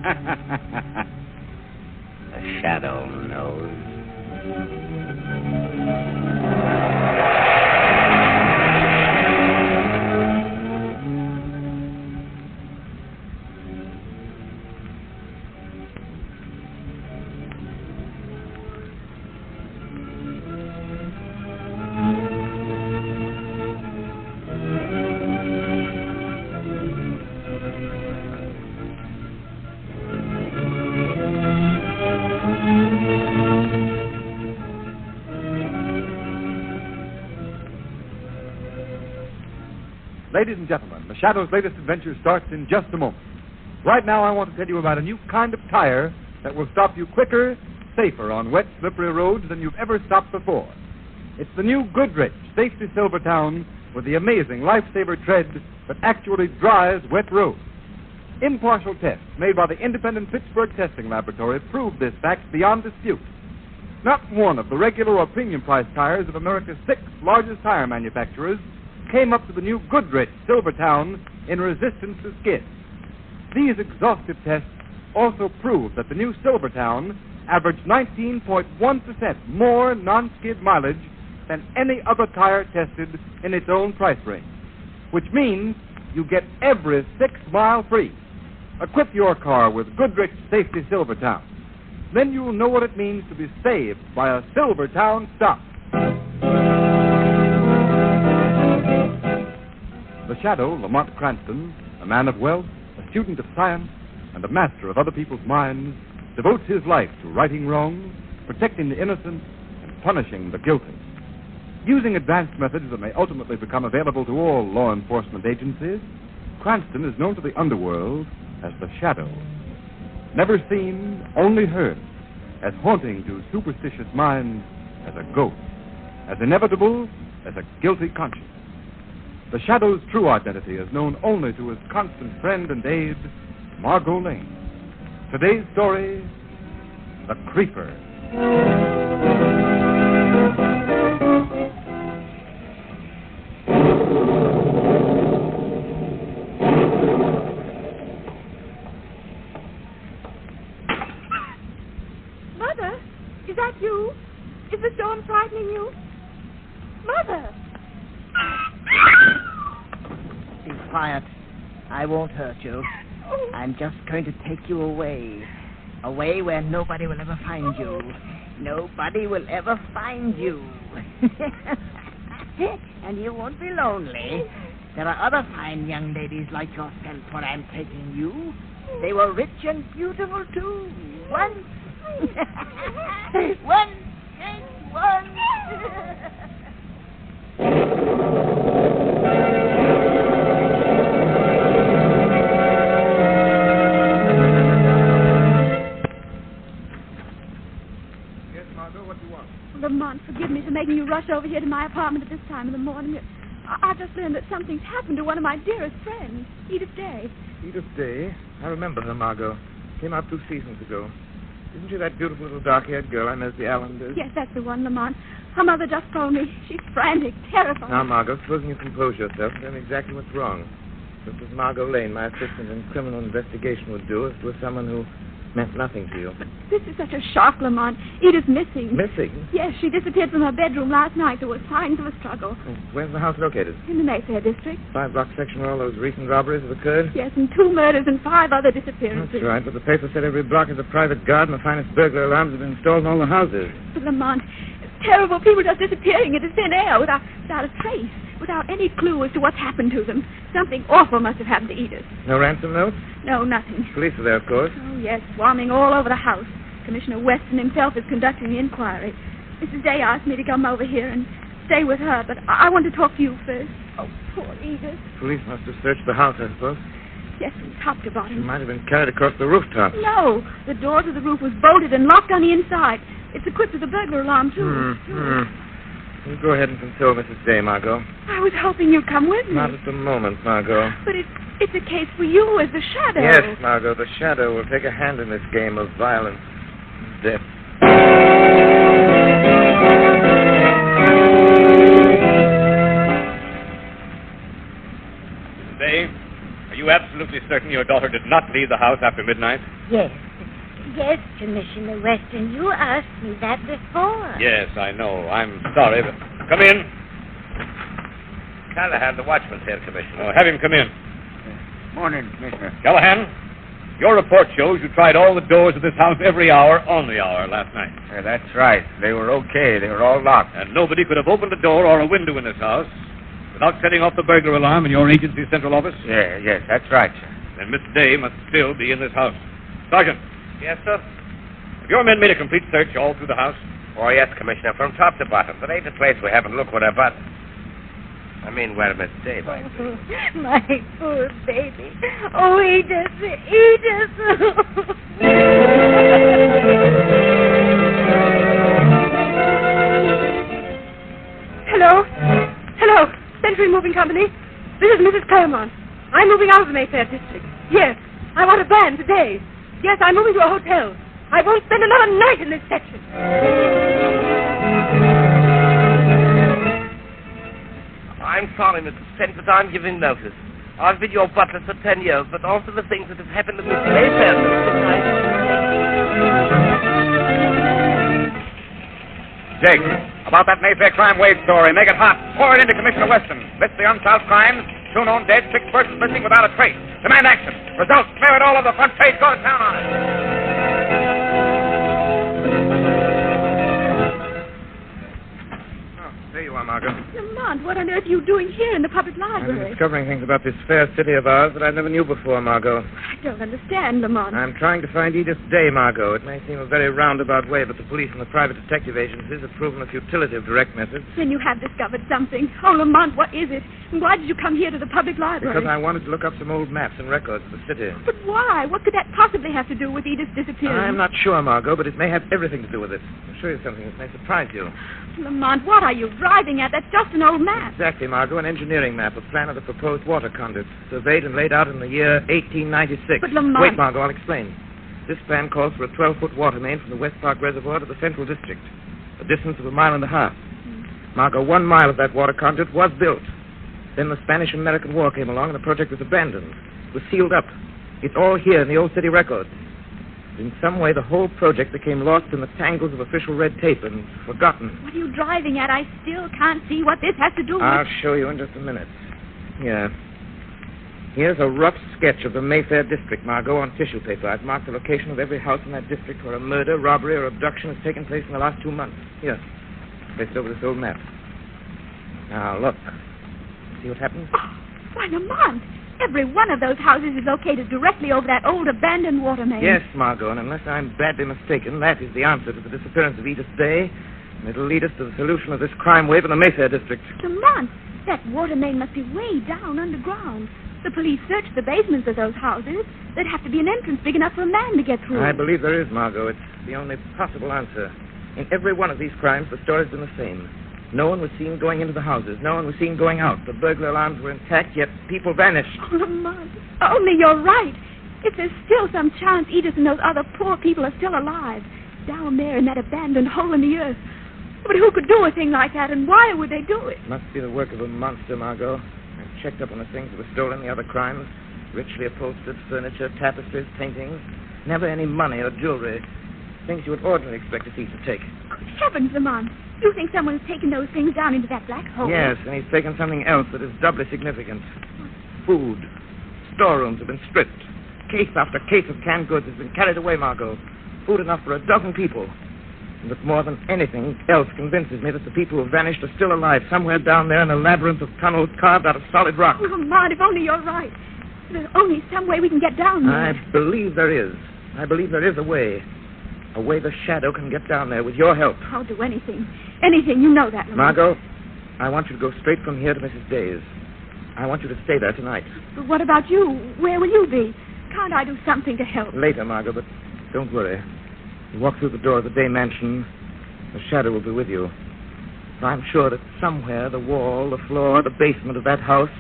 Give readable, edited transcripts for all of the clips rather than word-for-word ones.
The shadow knows. Ladies and gentlemen, the Shadow's latest adventure starts in just a moment. Right now, I want to tell you about a new kind of tire that will stop you quicker, safer on wet, slippery roads than you've ever stopped before. It's the new Goodrich Safety Silvertown with the amazing lifesaver tread that actually dries wet roads. Impartial tests made by the independent Pittsburgh Testing Laboratory prove this fact beyond dispute. Not one of the regular or premium price tires of America's 6 largest tire manufacturers came up to the new Goodrich Silvertown in resistance to skid. These exhaustive tests also prove that the new Silvertown averaged 19.1% more non-skid mileage than any other tire tested in its own price range, which means you get every 6 mile free. Equip your car with Goodrich Safety Silvertown. Then you'll know what it means to be saved by a Silvertown stop. The Shadow, Lamont Cranston, a man of wealth, a student of science, and a master of other people's minds, devotes his life to righting wrongs, protecting the innocent, and punishing the guilty. Using advanced methods that may ultimately become available to all law enforcement agencies, Cranston is known to the underworld as the Shadow. Never seen, only heard, as haunting to superstitious minds as a ghost, as inevitable as a guilty conscience. The Shadow's true identity is known only to his constant friend and aide, Margot Lane. Today's story, The Creeper. Mother, is that you? Is the storm frightening you? Mother! Be quiet. I won't hurt you. I'm just going to take you away. Away where nobody will ever find you. Nobody will ever find you. And you won't be lonely. There are other fine young ladies like yourself where I'm taking you. They were rich and beautiful, too. Once. Once and once. Lamont, forgive me for making you rush over here to my apartment at this time of the morning. I just learned that something's happened to one of my dearest friends, Edith Day. Edith Day? I remember her, Margot. Came out 2 seasons ago. Isn't she that beautiful little dark-haired girl I met at the Allenders? Yes, that's the one, Lamont. Her mother just phoned me. She's frantic, terrified. Now, Margot, supposing you compose yourself and tell me exactly what's wrong. Just as Margot Lane, my assistant in criminal investigation, would do if it was someone who meant nothing to you. But this is such a shock, Lamont. Edith's missing. Missing? Yes, she disappeared from her bedroom last night. There were signs of a struggle. Where's the house located? In the Mayfair district. 5-block section where all those recent robberies have occurred? Yes, and 2 murders and 5 other disappearances. That's right, but the paper said every block is a private guard and the finest burglar alarms have been installed in all the houses. But Lamont, it's terrible. People just disappearing into thin air without a trace, without any clue as to what's happened to them. Something awful must have happened to Edith. No ransom note? No, nothing. Police are there, of course. Oh, yes, swarming all over the house. Commissioner Weston himself is conducting the inquiry. Mrs. Day asked me to come over here and stay with her, but I want to talk to you first. Oh, poor Edith. Police must have searched the house, I suppose. Yes, from top to She bottom. might have been carried across the rooftop. No, the door to the roof was bolted and locked on the inside. It's equipped with a burglar alarm, too. You go ahead and console Mrs. Day, Margot. I was hoping you'd come with me. Not at the moment, Margot. But it's a case for you as the Shadow. Yes, Margot, the Shadow will take a hand in this game of violence and death. Mrs. Day, are you you absolutely certain your daughter did not leave the house after midnight? Yes. Yes, Commissioner Weston. You asked me that before. Yes, I know. I'm sorry, but... Come in. Callahan, the watchman's here, Commissioner. Oh, have him come in. Morning, Commissioner. Callahan, your report shows you tried all the doors of this house every hour on the hour last night. That's right. They were okay. They were all locked. And nobody could have opened a door or a window in this house without setting off the burglar alarm in your agency's central office. Yes, that's right, sir. Then Miss Day must still be in this house. Sergeant, Yes, sir? have your men made a complete search all through the house? Oh, yes, Commissioner, from top to bottom. There ain't a place we haven't looked whatever, but... I mean, where Miss Day might be. My poor baby. Oh, Edith. Hello. Century Moving Company. This is Mrs. Claremont. I'm moving out of the Mayfair district. Yes, I want a van today. Yes, I'm moving to a hotel. I won't spend another night in this section. I'm sorry, Mrs. Trent, but I'm giving notice. I've been your butler for 10 years, but also the things that have happened to Miss Mayfair. Jake, about that Mayfair crime wave story. Make it hot. Pour it into Commissioner Weston. List the unsolved crimes. 2 known dead, 6 persons missing without a trace. Demand action. Results, smear it all over the front page. Go to town on it. Oh, there you are, Margot. Lamont, what on earth are you doing here in the public I'm library? discovering things about this fair city of ours that I never knew before, Margot. I don't understand, Lamont. I'm trying to find Edith Day, Margot. It may seem a very roundabout way, but the police and the private detective agencies have proven the futility of direct methods. Then you have discovered something. Oh, Lamont, what is it? And why did you come here to the public library? Because I wanted to look up some old maps and records of the city. But why? What could that possibly have to do with Edith's disappearance? I'm not sure, Margot, but it may have everything to do with it. I'll show you something that may surprise you. Lamont, what are you driving at? That's just an old map. Exactly, Margot, an engineering map, a plan of the proposed water conduit, surveyed and laid out in the year 1896. But, Lamont... Wait, Margot, I'll explain. This plan calls for a 12-foot water main from the West Park Reservoir to the Central District, a distance of 1.5 miles. Margot, 1 mile of that water conduit was built. Then the Spanish-American War came along and the project was abandoned. It was sealed up. It's all here in the old city records. In some way, the whole project became lost in the tangles of official red tape and forgotten. What are you driving at? I still can't see what this has to do with... I'll show you in just a minute. Here. Here's a rough sketch of the Mayfair district, Margot, on tissue paper. I've marked the location of every house in that district where a murder, robbery, or abduction has taken place in the last 2 months. Here. Placed over this old map. Now, look. See what happens? Oh, why, Lamont, every one of those houses is located directly over that old abandoned water main. Yes, Margot, and unless I'm badly mistaken, that is the answer to the disappearance of Edith Day, and it'll lead us to the solution of this crime wave in the Mayfair district. Lamont, that water main must be way down underground. The police searched the basements of those houses. There'd have to be an entrance big enough for a man to get through. I believe there is, Margot. It's the only possible answer. In every one of these crimes, the story's been the same. No one was seen going into the houses. No one was seen going out. The burglar alarms were intact, yet people vanished. Oh, Lamont, only you're right. If there's still some chance Edith and those other poor people are still alive, down there in that abandoned hole in the earth. But who could do a thing like that, and why would they do it? Must be the work of a monster, Margot. I've checked up on the things that were stolen, the other crimes. Richly upholstered furniture, tapestries, paintings. Never any money or jewelry. Things you would ordinarily expect a thief to take. Good heavens, Lamont. You think someone's taken those things down into that black hole? Yes, and he's taken something else that is doubly significant. Food. Storerooms have been stripped. Case after case of canned goods has been carried away, Margot. Food enough for 12 people. And that more than anything else convinces me that the people who vanished are still alive somewhere down there in a labyrinth of tunnels carved out of solid rock. Oh, Lamont, if only you're right. There's only some way we can get down there. I believe there is. I believe there is a way. A way the shadow can get down there with your help. I'll do anything. Anything. You know that, Lamont. Margot, I want you to go straight from here to Mrs. Day's. I want you to stay there tonight. But what about you? Where will you be? Can't I do something to help? Later, Margot, but don't worry. You walk through the door of the Day mansion, the shadow will be with you. For I'm sure that somewhere the wall, the floor, the basement of that house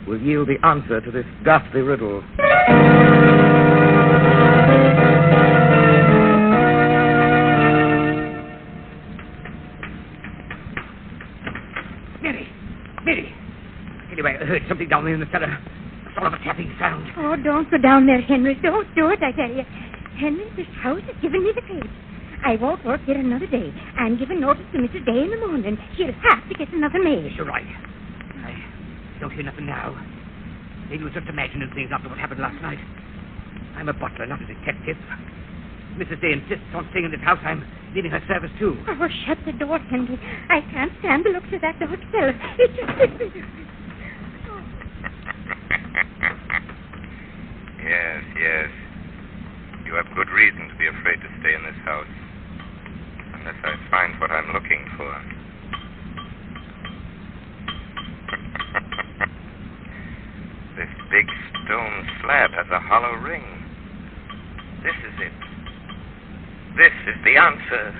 will yield the answer to this ghastly riddle. Mary! I heard something down there in the cellar. A sort of a don't go down there, Henry. Don't do it, I tell you. Henry, this house has given me the creeps. I won't work here another day. I'm giving notice to Mrs. Day in the morning. She'll have to get another maid. You're right. I don't hear nothing now. Maybe was just imagining things after what happened last night. I'm a butler, not a detective. Mrs. Day insists on staying in this house. I'm needing her service, too. Oh, shut the door, Henry. I can't stand the looks of that dark cellar. It just... Yes. You have good reason to be afraid to stay in this house. Unless I find what I'm looking for. This big stone slab has a hollow ring. This is it. This is the answer.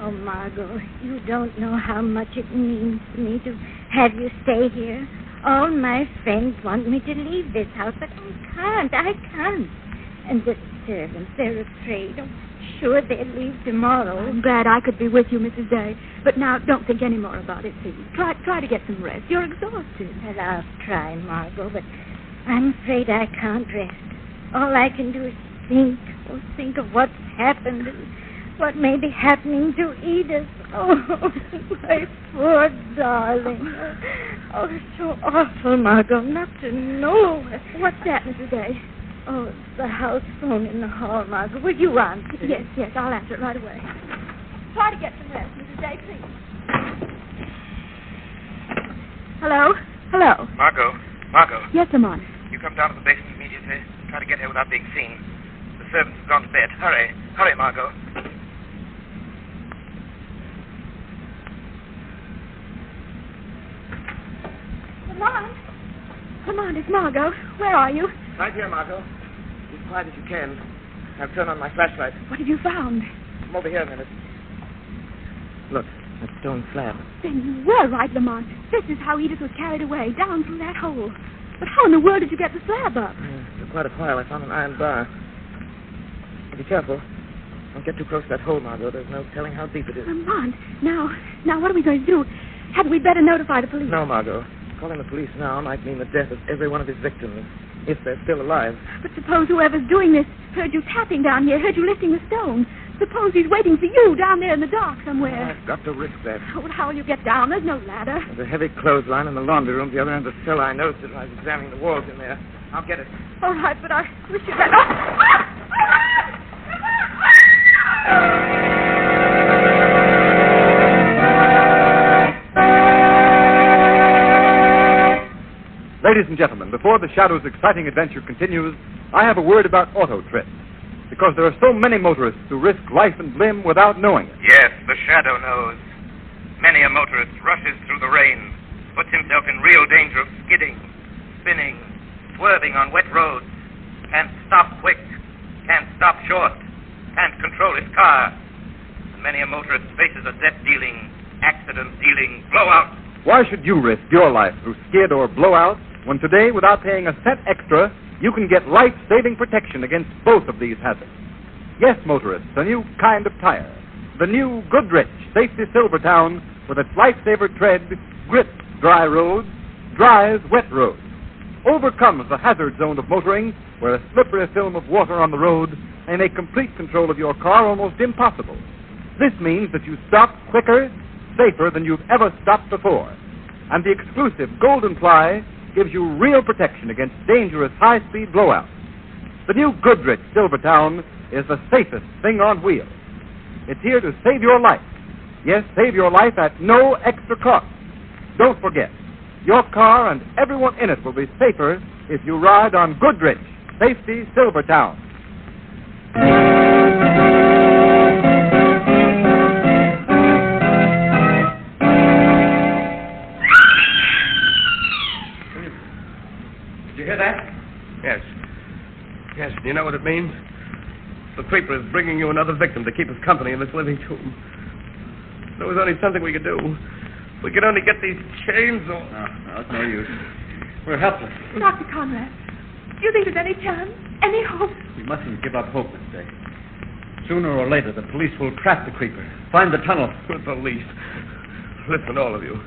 Oh, Margot, you don't know how much it means to me to have you stay here. All my friends want me to leave this house, but I can't. And the servants, they're afraid. I'm sure they'll leave tomorrow. I'm glad I could be with you, Mrs. Day. But now, don't think any more about it, please. Try to get some rest. You're exhausted. Well, I'll try, Margot, but I'm afraid I can't rest. All I can do is think of what's happened and what may be happening to Edith. Oh, my poor darling. Oh, it's so awful, Margot, not to know. What's that, Mrs. Day? Oh, it's the house phone in the hall, Margot. Will you answer? Yes, I'll answer it right away. Try to get some rest, Mrs. Day, please. Hello? Margot. Yes, I'm on. You come down to the basement immediately. Try to get here without being seen. The servants have gone to bed. Hurry, Margot. Come on, it's Margot. Where are you? Right here, Margot. Be as quiet as you can. I'll turn on my flashlight. What have you found? Come over here a minute. Look, that stone slab. Then you were right, Lamont. This is how Edith was carried away, down through that hole. But how in the world did you get the slab up? For quite a while, I found an iron bar. Be careful. Don't get too close to that hole, Margot. There's no telling how deep it is. Lamont, now what are we going to do? Hadn't we better notify the police? No, Margot. Calling the police now might mean the death of every one of his victims, if they're still alive. But suppose whoever's doing this heard you tapping down here, heard you lifting the stone. Suppose he's waiting for you down there in the dark somewhere. I've got to risk that. Oh, well, how will you get down? There's no ladder. There's a heavy clothesline in the laundry room at the other end of the cellar. I noticed it when I was examining the walls in there. I'll get it. All right, but I wish you had... Ladies and gentlemen, before the Shadow's exciting adventure continues, I have a word about auto trips. Because there are so many motorists who risk life and limb without knowing it. Yes, the Shadow knows. Many a motorist rushes through the rain, puts himself in real danger of skidding, spinning, swerving on wet roads, can't stop quick, can't stop short, can't control his car. And many a motorist faces a death-dealing, accident-dealing blowout. Why should you risk your life through skid or blowout when today, without paying a cent extra, you can get life-saving protection against both of these hazards? Yes, motorists, a new kind of tire. The new Goodrich Safety Silvertown with its lifesaver tread grips dry roads, dries wet roads, overcomes the hazard zone of motoring where a slippery film of water on the road may make complete control of your car almost impossible. This means that you stop quicker, safer than you've ever stopped before. And the exclusive Golden Ply gives you real protection against dangerous high-speed blowouts. The new Goodrich Silvertown is the safest thing on wheels. It's here to save your life. Yes, save your life at no extra cost. Don't forget, your car and everyone in it will be safer if you ride on Goodrich Safety Silvertown. Did you hear that? Yes. Yes, do you know what it means? The creeper is bringing you another victim to keep us company in this living tomb. There was only something we could do. We could only get these chains off. No, it's no use. We're helpless. Dr. Conrad, do you think there's any chance? Any hope? We mustn't give up hope, Miss Day. Sooner or later, the police will trap the creeper, find the tunnel. The police. Listen, all of you.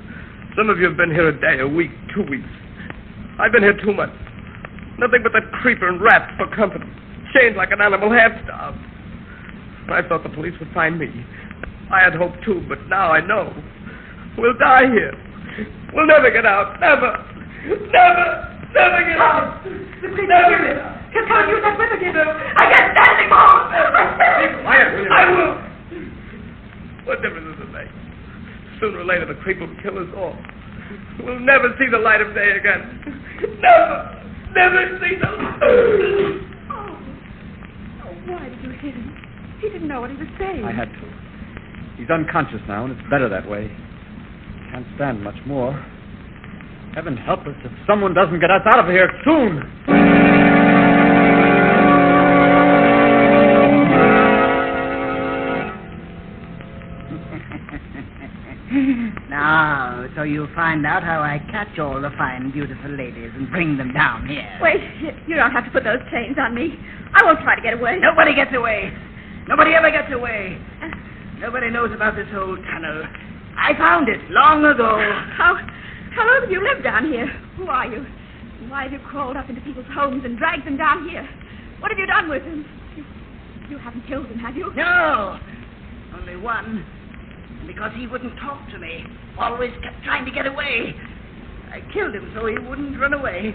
Some of you have been here a day, a week, 2 weeks. I've been here 2 months. Nothing but that creeper and rat for company. Chained like an animal, half-starved. I thought the police would find me. I had hoped, too, but now I know. We'll die here. We'll never get out. Never. Never get out. Never get out. He'll come and use that whip again. I can't stand him more. I will. What difference does it make? Sooner or later, the creep will kill us all. We'll never see the light of day again. Never see the light. Oh, why did you hit him? He didn't know what he was saying. I had to. He's unconscious now, and it's better that way. Can't stand much more. Heaven help us if someone doesn't get us out of here soon. Now, so you'll find out how I catch all the fine, beautiful ladies and bring them down here. Wait, you don't have to put those chains on me. I won't try to get away. Nobody gets away. Nobody ever gets away. Nobody knows about this old tunnel. I found it long ago. How long have you lived down here? Who are you? And why have you crawled up into people's homes and dragged them down here? What have you done with them? You haven't killed them, have you? No. Only one. Because he wouldn't talk to me. Always kept trying to get away. I killed him so he wouldn't run away.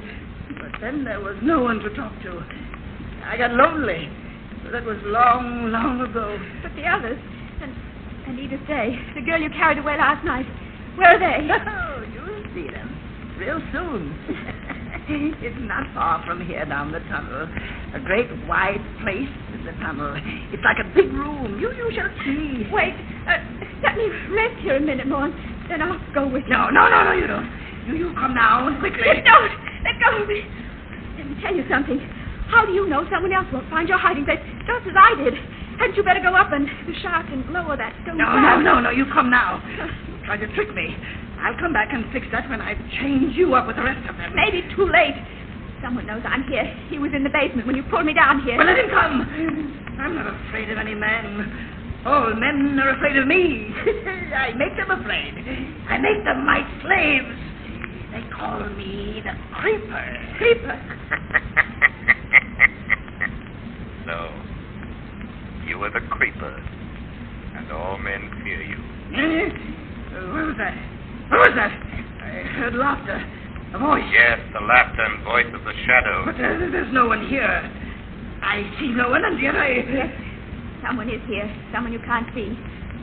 But then there was no one to talk to. I got lonely. That was long, long ago. But the others, and Edith Day, the girl you carried away last night, where are they? Oh, you'll see them real soon. It's not far from here down the tunnel. A great wide place in the tunnel. It's like a big room. You shall see. Wait, let me rest here a minute more, then I'll go with you. No, you don't. You come now, quickly. Don't! Let go of me. Let me tell you something. How do you know someone else won't find your hiding place just as I did? Hadn't you better go up and the shaft and lower that stone slab? No, you come now. You're trying to trick me. I'll come back and fix that when I've chained you up with the rest of them. Maybe too late. Someone knows I'm here. He was in the basement when you pulled me down here. Well, let him come. I'm not afraid of any man. All men are afraid of me. I make them afraid. I make them my slaves. They call me the Creeper. Creeper? So, you are the Creeper, and all men fear you. What was that? What was that? I heard laughter. A voice. Yes, the laughter and voice of the shadow. But there's no one here. I see no one, and yet I... Yes, someone is here. Someone you can't see.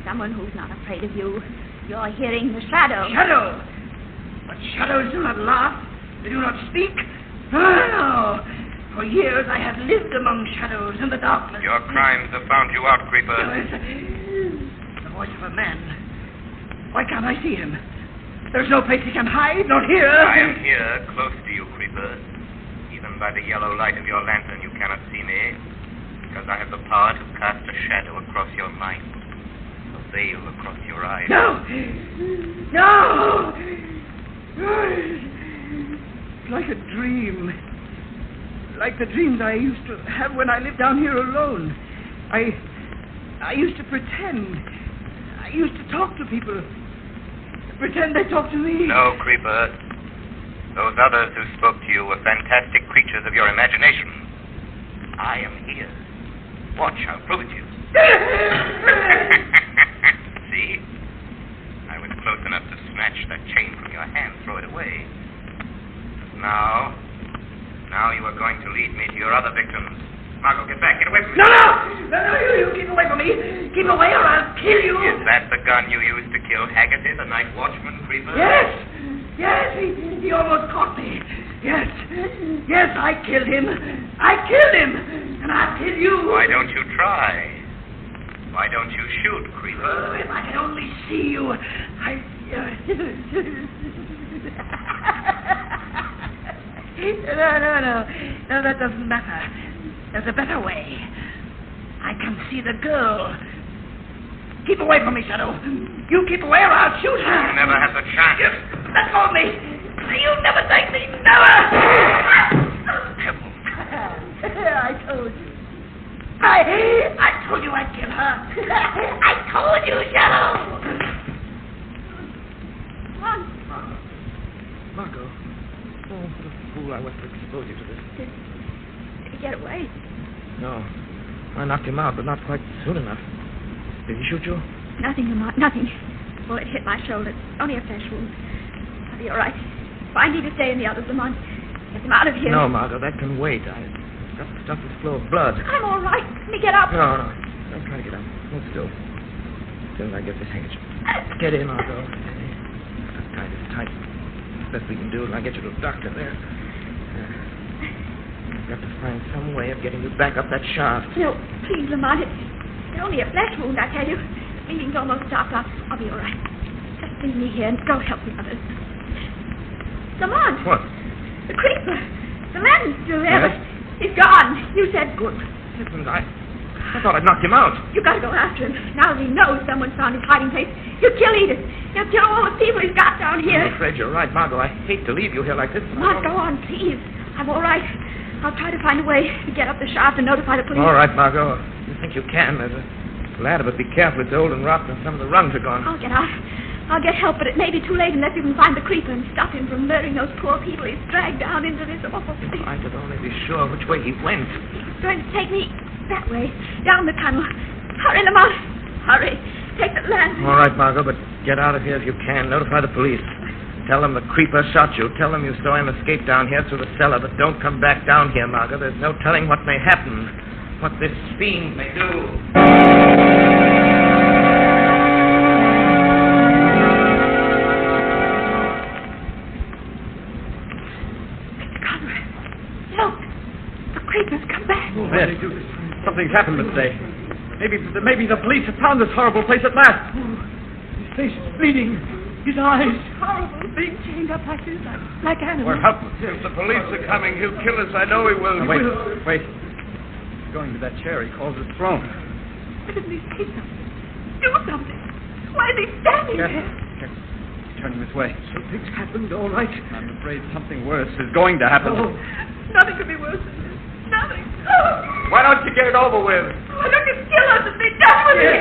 Someone who's not afraid of you. You're hearing the shadow. Shadow? But shadows do not laugh. They do not speak. No. For years I have lived among shadows in the darkness. Your crimes have found you out, Creeper. The voice of a man. Why can't I see him? There's no place he can hide, not here. I am here, close to you, Creeper. Even by the yellow light of your lantern, you cannot see me, because I have the power to cast a shadow across your mind, a veil across your eyes. No! It's like a dream. Like the dreams I used to have when I lived down here alone. I used to pretend. I used to talk to people. Pretend they talk to me. No, Creeper. Those others who spoke to you were fantastic creatures of your imagination. I am here. Watch, I'll prove it to you. See? I was close enough to snatch that chain from your hand, throw it away. Now you are going to lead me to your other victims. Margot, get back. Get away from me. No, you keep away from me. Keep away or I'll kill you. Is that the gun you used to kill Haggerty, the night watchman, Creeper? Yes, he almost caught me. Yes, I killed him. And I'll kill you. Why don't you try? Why don't you shoot, Creeper? If I can only see you, No, that doesn't matter. There's a better way. I can see the girl. Keep away from me, Shadow. You keep away or I'll shoot her. You never have the chance. Let go of me. You'll never take me. Never. I told you. I told you I'd kill her. I told you, Shadow. Margot. Oh, what a fool I was to expose you to this. Did he get away? No. I knocked him out, but not quite soon enough. Did he shoot you? Nothing, Lamont, nothing. Bullet hit my shoulder. Only a flesh wound. I'll be all right. Find me to stay in the others, Lamont. Get them out of here. No, Margot, that can wait. I've got to stop this flow of blood. I'm all right. Let me get up. No. Don't try to get up. Hold still. Till I get this handkerchief. Get in, Margot. Tie this tight. Best we can do is I get you to a doctor there. I've got to find some way of getting you back up that shaft. No, please, Lamont. It's only a flesh wound, I tell you. Bleeding's almost stopped. I'll be all right. Just leave me here and go help the others. Lamont. What? The creeper. The man's still there, Yes? but he's gone. You said good. Heavens, I thought I'd knocked him out. You gotta go after him. Now that he knows someone's found his hiding place, he'll kill Edith. He'll kill all the people he's got down here. I'm afraid you're right, Margot. I hate to leave you here like this. But Lamont, go on, please. I'm all right. I'll try to find a way to get up the shaft and notify the police. All right, Margot. You think you can. There's a ladder, but be careful. It's old and rotten, and some of the rungs are gone. I'll get out. I'll get help, but it may be too late unless you can find the creeper and stop him from murdering those poor people he's dragged down into this awful place. If I could only be sure which way he went. He's going to take me that way, down the tunnel. Hurry, Lamont. Hurry. Take the lantern. All right, Margot, but get out of here if you can. Notify the police. Tell them the creeper shot you. Tell them you saw him escape down here through the cellar, but don't come back down here, Margot. There's no telling what may happen, what this fiend may do. Yes. Something's happened, Miss Day. Maybe the police have found this horrible place at last. His face is bleeding. His eyes. Horrible, being chained up like this, like animals. We're helpless. If the police are coming, he'll kill us. I know he will. Now, wait. He's going to that chair. He calls it throne. Why didn't he say something? Do something. Why is he standing there? He's turning this way. Something's happened, all right. I'm afraid something worse is going to happen. Oh. Nothing could be worse than this. Nothing. Oh. Why don't you get it over with? Why don't you kill us and be done with it?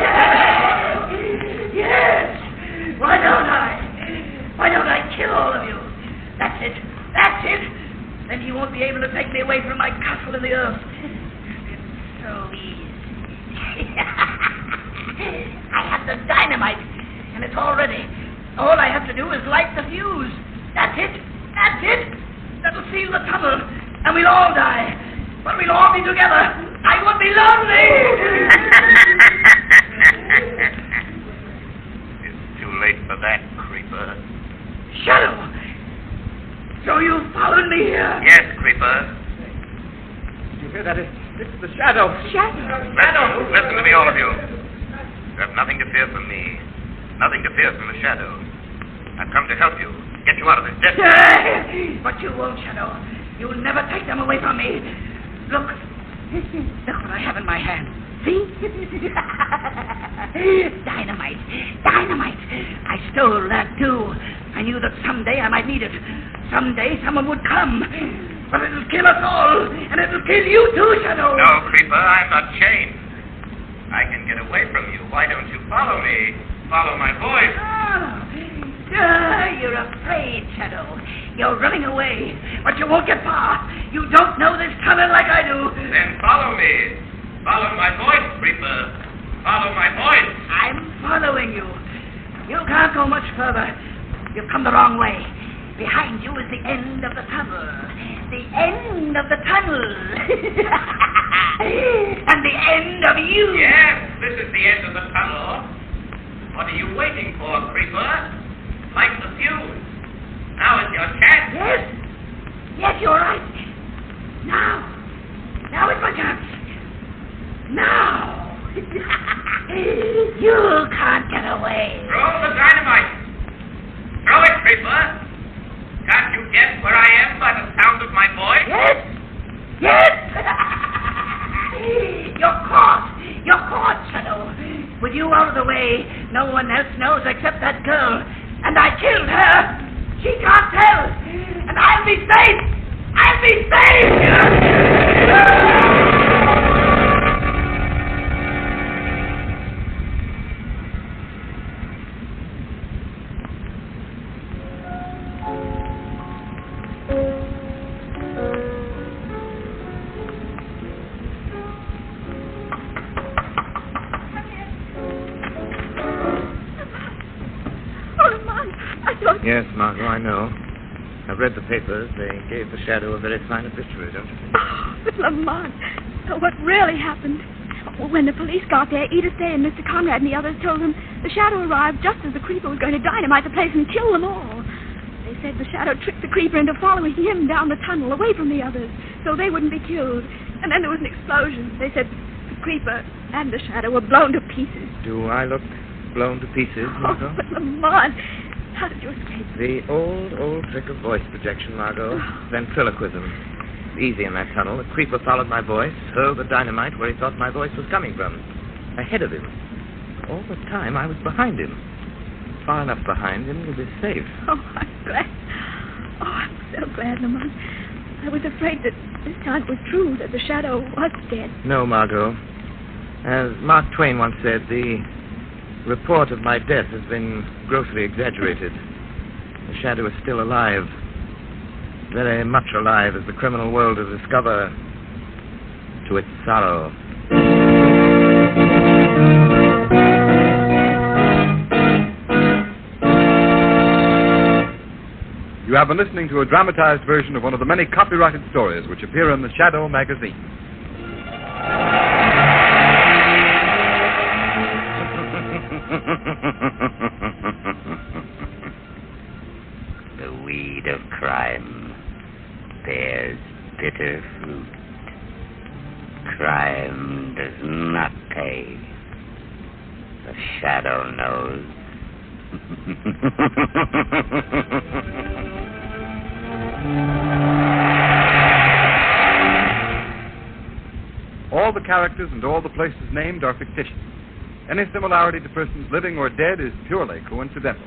Yes. Why don't I kill all of you? That's it. Then you won't be able to take me away from my castle in the earth. It's so easy. I have the dynamite, and it's all ready. All I have to do is light the fuse. That's it. That'll seal the tunnel, and we'll all die. But we'll all be together. I won't be lonely. It's too late for that, creeper. Shadow! So you followed me here? Yes, creeper. You hear that? It's the shadow. Shadow. Listen to me, all of you. You have nothing to fear from me. Nothing to fear from the shadow. I've come to help you. Get you out of this death. But you won't, Shadow. You'll never take them away from me. Look what I have in my hand. See? Dynamite. I stole that too. I knew that someday I might need it. Someday someone would come. But it'll kill us all, and it'll kill you too, Shadow. No, creeper, I'm not chained. I can get away from you. Why don't you follow me? Follow my voice. You're afraid, Shadow. You're running away, but you won't get far. You don't know this tunnel like I do. Then follow me. Follow my voice, creeper. Follow my voice. I'm following you. You can't go much further. You've come the wrong way. Behind you is the end of the tunnel. The end of the tunnel. And the end of you. Yes, this is the end of the tunnel. What are you waiting for, creeper? Light the fuse. Now is your chance. Yes, you're right. Now is my chance. Now. You can't get away. Throw the dynamite. Throw it, creeper. Can't you guess where I am by the sound of my voice? Yes. You're caught, Shadow. With you out of the way, no one else knows except that girl. And I killed her. She can't tell. And I'll be safe. Yes, Margot, I know. I've read the papers. They gave the shadow a very fine obituary, don't you think? Oh, but Lamont, what really happened? When the police got there, Edith Day and Mr. Conrad and the others told them the shadow arrived just as the creeper was going to dynamite the place and kill them all. They said the shadow tricked the creeper into following him down the tunnel away from the others so they wouldn't be killed. And then there was an explosion. They said the creeper and the shadow were blown to pieces. Do I look blown to pieces, Margot? Oh, but Lamont, how did you escape? The old trick of voice projection, Margot. Ventriloquism. Easy in that tunnel. The creeper followed my voice, hurled the dynamite where he thought my voice was coming from. Ahead of him. All the time I was behind him. Far enough behind him to be safe. Oh, I'm glad. Oh, I'm so glad, Lamont. I was afraid that this time it was true, that the shadow was dead. No, Margot. As Mark Twain once said, the report of my death has been grossly exaggerated. The shadow is still alive. Very much alive, as the criminal world will discover to its sorrow. You have been listening to a dramatized version of one of the many copyrighted stories which appear in the Shadow magazine. The weed of crime bears bitter fruit. Crime does not pay. The shadow knows. All the characters and all the places named are fictitious. Any similarity to persons living or dead is purely coincidental.